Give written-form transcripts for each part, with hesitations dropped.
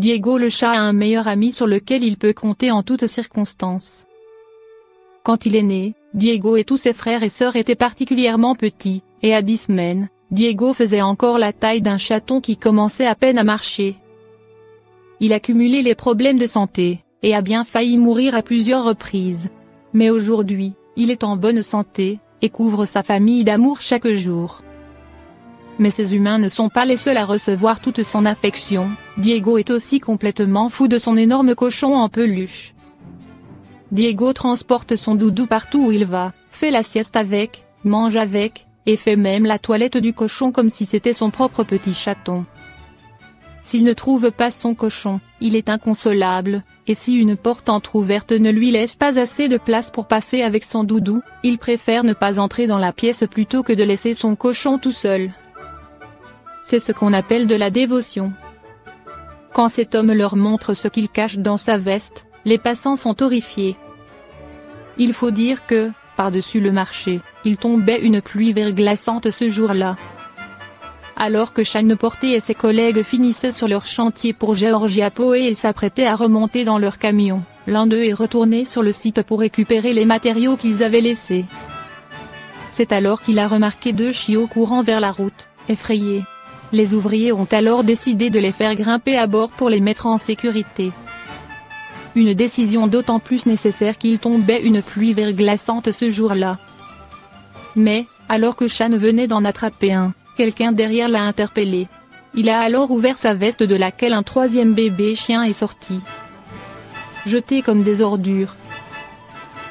Diego le chat a un meilleur ami sur lequel il peut compter en toutes circonstances. Quand il est né, Diego et tous ses frères et sœurs étaient particulièrement petits, et à 10 semaines, Diego faisait encore la taille d'un chaton qui commençait à peine à marcher. Il a cumulé les problèmes de santé, et a bien failli mourir à plusieurs reprises. Mais aujourd'hui, il est en bonne santé, et couvre sa famille d'amour chaque jour. Mais ces humains ne sont pas les seuls à recevoir toute son affection, Diego est aussi complètement fou de son énorme cochon en peluche. Diego transporte son doudou partout où il va, fait la sieste avec, mange avec, et fait même la toilette du cochon comme si c'était son propre petit chaton. S'il ne trouve pas son cochon, il est inconsolable, et si une porte entrouverte ne lui laisse pas assez de place pour passer avec son doudou, il préfère ne pas entrer dans la pièce plutôt que de laisser son cochon tout seul. C'est ce qu'on appelle de la dévotion. Quand cet homme leur montre ce qu'il cache dans sa veste, les passants sont horrifiés. Il faut dire que, par-dessus le marché, il tombait une pluie verglaçante ce jour-là. Alors que Shane Porté et ses collègues finissaient sur leur chantier pour Georgia Poe et s'apprêtaient à remonter dans leur camion, l'un d'eux est retourné sur le site pour récupérer les matériaux qu'ils avaient laissés. C'est alors qu'il a remarqué 2 chiots courant vers la route, effrayés. Les ouvriers ont alors décidé de les faire grimper à bord pour les mettre en sécurité. Une décision d'autant plus nécessaire qu'il tombait une pluie verglaçante ce jour-là. Mais, alors que Shane venait d'en attraper un, quelqu'un derrière l'a interpellé. Il a alors ouvert sa veste de laquelle un 3e bébé chien est sorti. Jetés comme des ordures.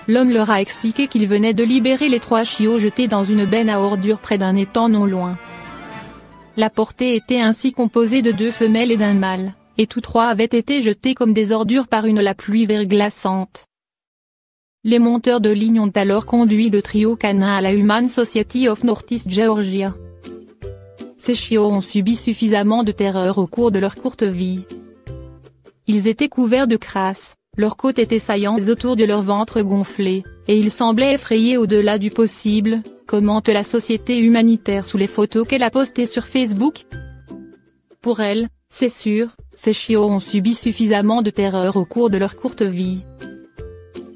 L'homme leur a expliqué qu'il venait de libérer les 3 chiots jetés dans une benne à ordures près d'un étang non loin. La portée était ainsi composée de 2 femelles et d'un mâle, et tous 3 avaient été jetés comme des ordures par la pluie verglaçante. Les monteurs de ligne ont alors conduit le trio canin à la Humane Society of Northeast Georgia. Ces chiots ont subi suffisamment de terreur au cours de leur courte vie. Ils étaient couverts de crasse, leurs côtes étaient saillantes autour de leur ventre gonflé, et ils semblaient effrayés au-delà du possible, commente la société humanitaire sous les photos qu'elle a postées sur Facebook. Pour elle, c'est sûr, ces chiots ont subi suffisamment de terreur au cours de leur courte vie.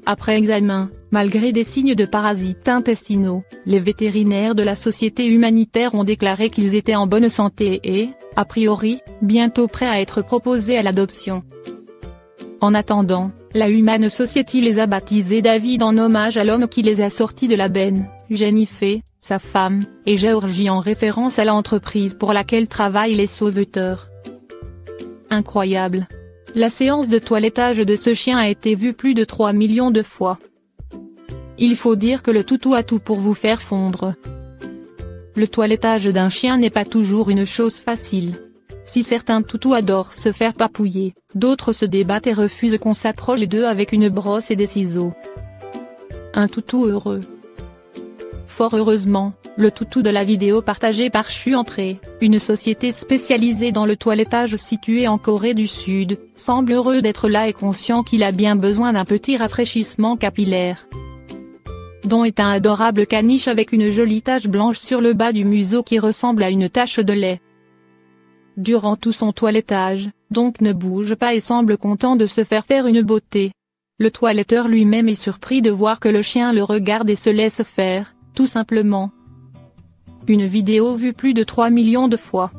Après examen, malgré des signes de parasites intestinaux, les vétérinaires de la société humanitaire ont déclaré qu'ils étaient en bonne santé et, a priori, bientôt prêts à être proposés à l'adoption. En attendant, la Humane Society les a baptisés David en hommage à l'homme qui les a sortis de la benne, Jennifer, sa femme, et Georgie en référence à l'entreprise pour laquelle travaillent les sauveteurs. Incroyable. La séance de toilettage de ce chien a été vue plus de 3 millions de fois. Il faut dire que le toutou a tout pour vous faire fondre. Le toilettage d'un chien n'est pas toujours une chose facile. Si certains toutous adorent se faire papouiller, d'autres se débattent et refusent qu'on s'approche d'eux avec une brosse et des ciseaux. Un toutou heureux. Fort heureusement, le toutou de la vidéo partagée par Chu Entrée, une société spécialisée dans le toilettage située en Corée du Sud, semble heureux d'être là et conscient qu'il a bien besoin d'un petit rafraîchissement capillaire. Dont est un adorable caniche avec une jolie tache blanche sur le bas du museau qui ressemble à une tache de lait. Durant tout son toilettage, donc ne bouge pas et semble content de se faire une beauté. Le toiletteur lui-même est surpris de voir que le chien le regarde et se laisse faire, tout simplement. Une vidéo vue plus de 3 millions de fois.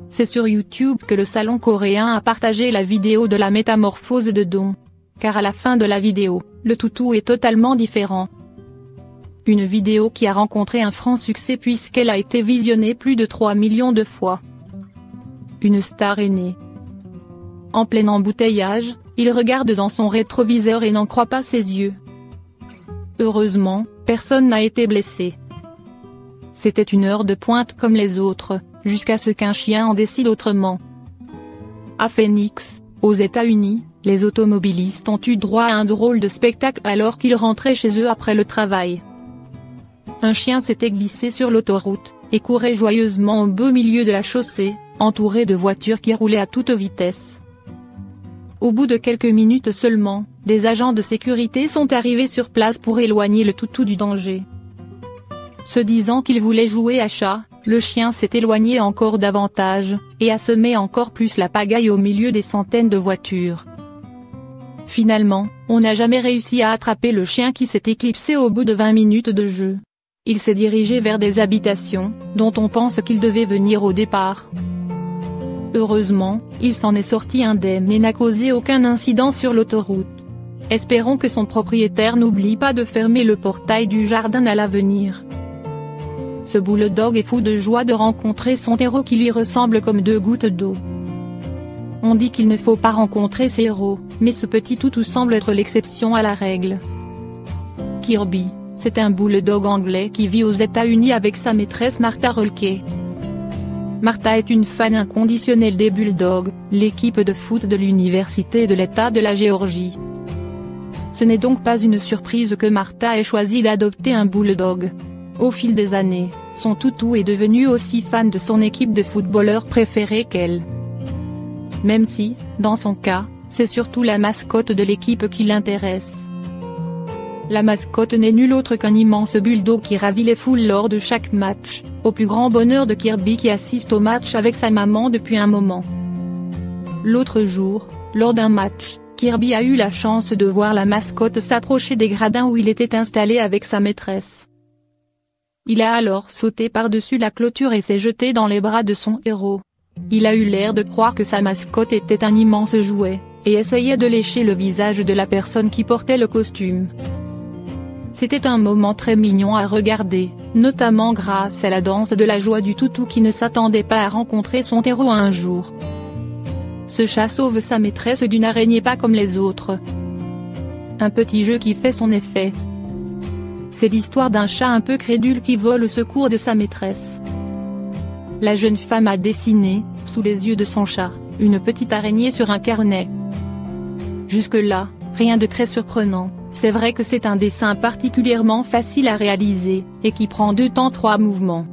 C'est sur YouTube que le salon coréen a partagé la vidéo de la métamorphose de Dong. Car à la fin de la vidéo, le toutou est totalement différent. Une vidéo qui a rencontré un franc succès puisqu'elle a été visionnée plus de 3 millions de fois. Une star est née. En plein embouteillage, il regarde dans son rétroviseur et n'en croit pas ses yeux. Heureusement, personne n'a été blessé. C'était une heure de pointe comme les autres, jusqu'à ce qu'un chien en décide autrement. À Phoenix, aux États-Unis, les automobilistes ont eu droit à un drôle de spectacle alors qu'ils rentraient chez eux après le travail. Un chien s'était glissé sur l'autoroute, et courait joyeusement au beau milieu de la chaussée, entouré de voitures qui roulaient à toute vitesse. Au bout de quelques minutes seulement, des agents de sécurité sont arrivés sur place pour éloigner le toutou du danger. Se disant qu'il voulait jouer à chat, le chien s'est éloigné encore davantage, et a semé encore plus la pagaille au milieu des centaines de voitures. Finalement, on n'a jamais réussi à attraper le chien qui s'est éclipsé au bout de 20 minutes de jeu. Il s'est dirigé vers des habitations, dont on pense qu'il devait venir au départ. Heureusement, il s'en est sorti indemne et n'a causé aucun incident sur l'autoroute. Espérons que son propriétaire n'oublie pas de fermer le portail du jardin à l'avenir. Ce bulldog est fou de joie de rencontrer son héros qui lui ressemble comme deux gouttes d'eau. On dit qu'il ne faut pas rencontrer ses héros, mais ce petit toutou semble être l'exception à la règle. Kirby, c'est un bulldog anglais qui vit aux États-Unis avec sa maîtresse Martha Rolke. Martha est une fan inconditionnelle des Bulldogs, l'équipe de foot de l'université de l'État de la Géorgie. Ce n'est donc pas une surprise que Martha ait choisi d'adopter un bulldog. Au fil des années, son toutou est devenu aussi fan de son équipe de footballeurs préférée qu'elle. Même si, dans son cas, c'est surtout la mascotte de l'équipe qui l'intéresse. La mascotte n'est nulle autre qu'un immense bulldog qui ravit les foules lors de chaque match, au plus grand bonheur de Kirby qui assiste au match avec sa maman depuis un moment. L'autre jour, lors d'un match, Kirby a eu la chance de voir la mascotte s'approcher des gradins où il était installé avec sa maîtresse. Il a alors sauté par-dessus la clôture et s'est jeté dans les bras de son héros. Il a eu l'air de croire que sa mascotte était un immense jouet, et essayait de lécher le visage de la personne qui portait le costume. C'était un moment très mignon à regarder, notamment grâce à la danse de la joie du toutou qui ne s'attendait pas à rencontrer son héros un jour. Ce chat sauve sa maîtresse d'une araignée pas comme les autres. Un petit jeu qui fait son effet. C'est l'histoire d'un chat un peu crédule qui vole au secours de sa maîtresse. La jeune femme a dessiné, sous les yeux de son chat, une petite araignée sur un carnet. Jusque-là, rien de très surprenant, c'est vrai que c'est un dessin particulièrement facile à réaliser, et qui prend 2 temps 3 mouvements.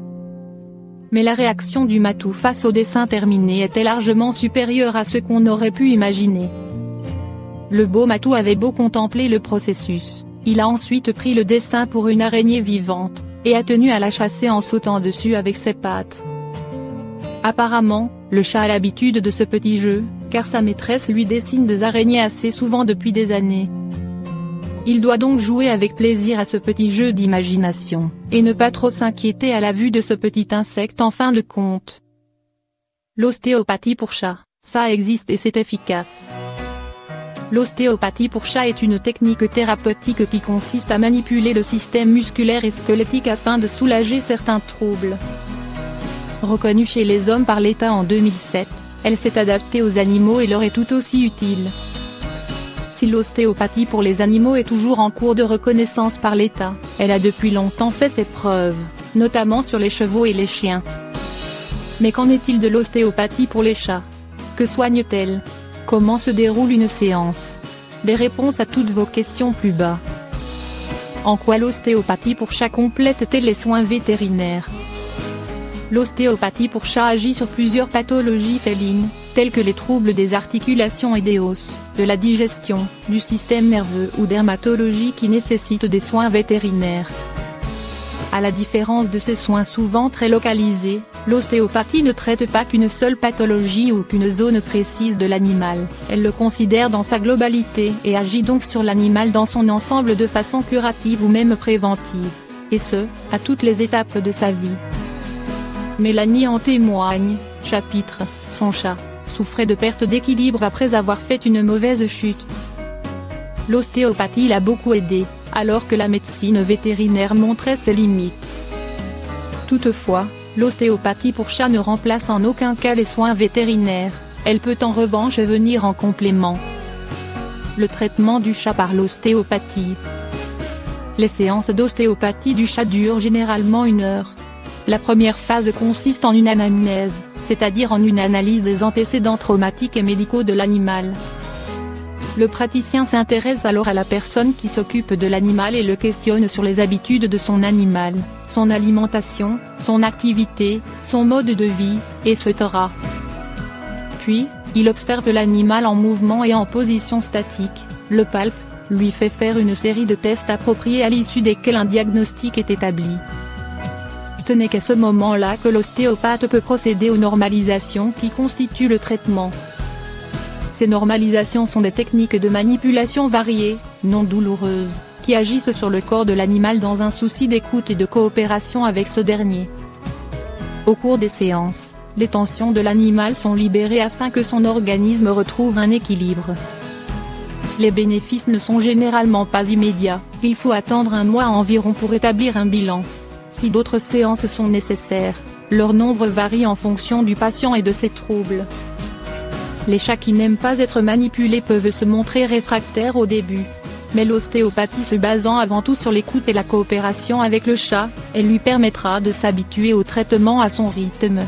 Mais la réaction du matou face au dessin terminé était largement supérieure à ce qu'on aurait pu imaginer. Le beau matou avait beau contempler le processus, il a ensuite pris le dessin pour une araignée vivante, et a tenu à la chasser en sautant dessus avec ses pattes. Apparemment, le chat a l'habitude de ce petit jeu, car sa maîtresse lui dessine des araignées assez souvent depuis des années. Il doit donc jouer avec plaisir à ce petit jeu d'imagination, et ne pas trop s'inquiéter à la vue de ce petit insecte en fin de compte. L'ostéopathie pour chat, ça existe et c'est efficace. L'ostéopathie pour chat est une technique thérapeutique qui consiste à manipuler le système musculaire et squelettique afin de soulager certains troubles. Reconnue chez les hommes par l'État en 2007, elle s'est adaptée aux animaux et leur est tout aussi utile. Si l'ostéopathie pour les animaux est toujours en cours de reconnaissance par l'État, elle a depuis longtemps fait ses preuves, notamment sur les chevaux et les chiens. Mais qu'en est-il de l'ostéopathie pour les chats? Que soigne-t-elle? Comment se déroule une séance? Des réponses à toutes vos questions plus bas. En quoi l'ostéopathie pour chat complète-t-elle les soins vétérinaires? L'ostéopathie pour chat agit sur plusieurs pathologies félines, telles que les troubles des articulations et des os, de la digestion, du système nerveux ou dermatologie qui nécessitent des soins vétérinaires. À la différence de ces soins souvent très localisés, l'ostéopathie ne traite pas qu'une seule pathologie ou qu'une zone précise de l'animal, elle le considère dans sa globalité et agit donc sur l'animal dans son ensemble de façon curative ou même préventive, et ce, à toutes les étapes de sa vie. Mélanie en témoigne, chapitre, son chat souffrait de perte d'équilibre après avoir fait une mauvaise chute. L'ostéopathie l'a beaucoup aidé, alors que la médecine vétérinaire montrait ses limites. Toutefois, l'ostéopathie pour chat ne remplace en aucun cas les soins vétérinaires, elle peut en revanche venir en complément. Le traitement du chat par l'ostéopathie. Les séances d'ostéopathie du chat durent généralement 1 heure. La première phase consiste en une anamnèse, c'est-à-dire en une analyse des antécédents traumatiques et médicaux de l'animal. Le praticien s'intéresse alors à la personne qui s'occupe de l'animal et le questionne sur les habitudes de son animal, son alimentation, son activité, son mode de vie, etc. Puis, il observe l'animal en mouvement et en position statique, le palpe, lui fait faire une série de tests appropriés à l'issue desquels un diagnostic est établi. Ce n'est qu'à ce moment-là que l'ostéopathe peut procéder aux normalisations qui constituent le traitement. Ces normalisations sont des techniques de manipulation variées, non douloureuses, qui agissent sur le corps de l'animal dans un souci d'écoute et de coopération avec ce dernier. Au cours des séances, les tensions de l'animal sont libérées afin que son organisme retrouve un équilibre. Les bénéfices ne sont généralement pas immédiats, il faut attendre un mois environ pour établir un bilan. Si d'autres séances sont nécessaires, leur nombre varie en fonction du patient et de ses troubles. Les chats qui n'aiment pas être manipulés peuvent se montrer réfractaires au début. Mais l'ostéopathie se basant avant tout sur l'écoute et la coopération avec le chat, elle lui permettra de s'habituer au traitement à son rythme.